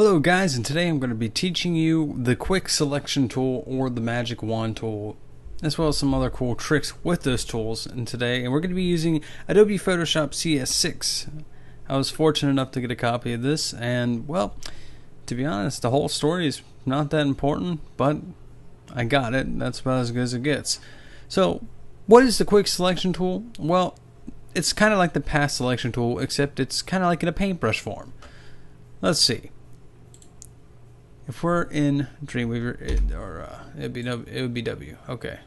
Hello guys, and today I'm going to be teaching you the quick selection tool or the magic wand tool, as well as some other cool tricks with those tools. And we're going to be using Adobe Photoshop CS6. I was fortunate enough to get a copy of this, and well, to be honest, the whole story is not that important, but I got it. That's about as good as it gets. So what is the quick selection tool? Well, it's kind of like the path selection tool, except it's kind of like in a paintbrush form. Let's see. If we're in Dreamweaver, it would be W. Okay.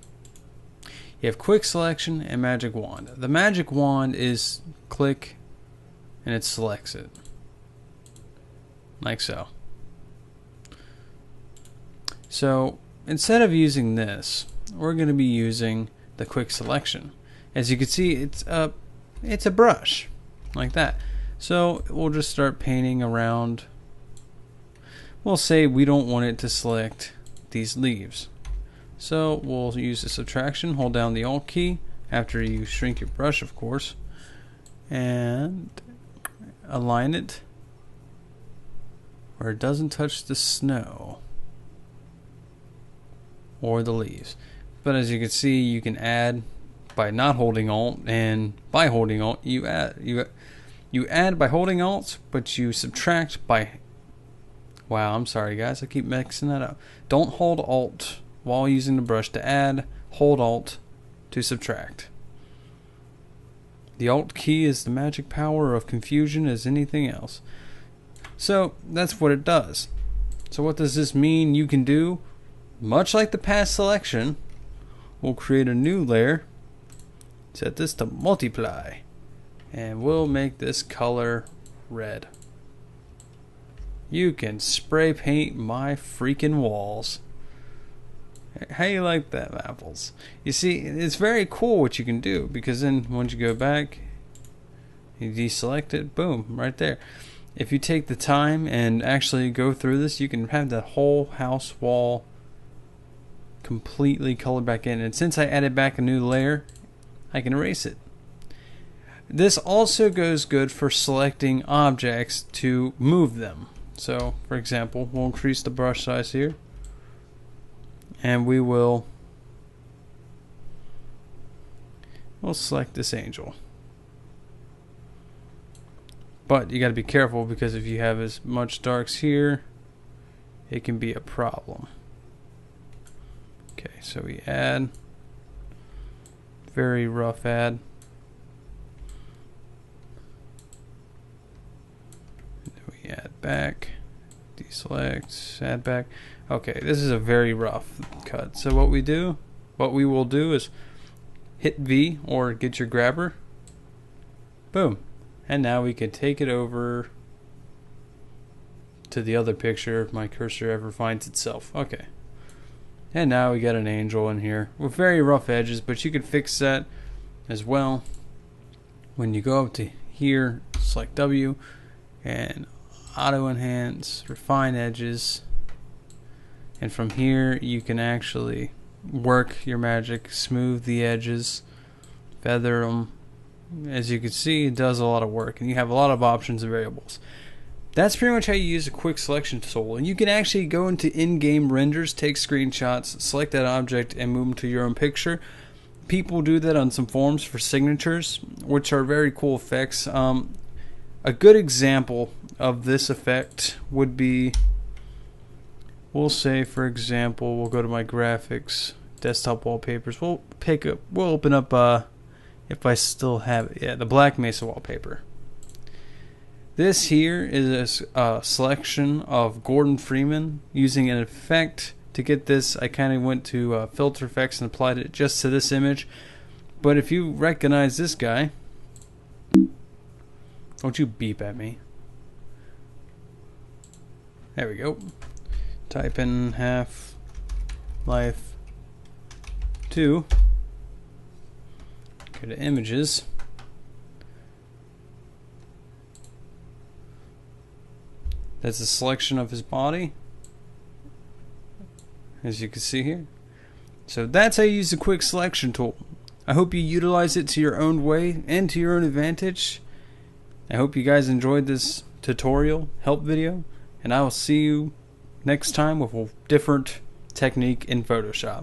You have quick selection and magic wand. The magic wand is click and it selects it. Like so. So instead of using this, we're going to be using the quick selection. As you can see, it's a brush like that. So we'll just start painting around. We'll say we don't want it to select these leaves. So we'll use the subtraction, hold down the Alt key after you shrink your brush, of course, and align it where it doesn't touch the snow or the leaves. But as you can see, you can add by not holding Alt, and by holding Alt you add by holding Alt, but you subtract by... Wow, I'm sorry guys, I keep mixing that up. Don't hold Alt while using the brush to add, hold Alt to subtract. The Alt key is the magic power of confusion as anything else. So that's what it does. So what does this mean you can do? Much like the path selection, we'll create a new layer, set this to multiply, and we'll make this color red. You can spray paint my freaking walls. How you like that, apples? You see, it's very cool what you can do, because then once you go back, you deselect it, boom, right there. If you take the time and actually go through this, you can have that whole house wall completely colored back in. And since I added back a new layer, I can erase it. This also goes good for selecting objects to move them. So, for example, we'll increase the brush size here, and we'll select this angel. But you got to be careful, because if you have as much darks here, it can be a problem. Okay, so we add, very rough add. Add back, deselect, add back. Okay, this is a very rough cut. So what we will do is hit V or get your grabber. Boom. And now we can take it over to the other picture if my cursor ever finds itself. Okay. And now we got an angel in here with very rough edges, but you can fix that as well. When you go up to here, select W and auto enhance, refine edges, and from here you can actually work your magic, smooth the edges, feather them. As you can see, it does a lot of work, and you have a lot of options and variables. That's pretty much how you use a quick selection tool. And you can actually go into in-game renders, take screenshots, select that object, and move them to your own picture. People do that on some forums for signatures, which are very cool effects. A good example of this effect would be, we'll say, for example, we'll go to my graphics, desktop wallpapers. We'll open up, if I still have it, yeah, the Black Mesa wallpaper. This here is a selection of Gordon Freeman using an effect. To get this, I kind of went to filter effects and applied it just to this image. But if you recognize this guy, don't you beep at me. There we go. Type in Half-Life 2. Go to images. That's a selection of his body, as you can see here. So that's how you use the quick selection tool. I hope you utilize it to your own way and to your own advantage. I hope you guys enjoyed this tutorial help video, and I will see you next time with a different technique in Photoshop.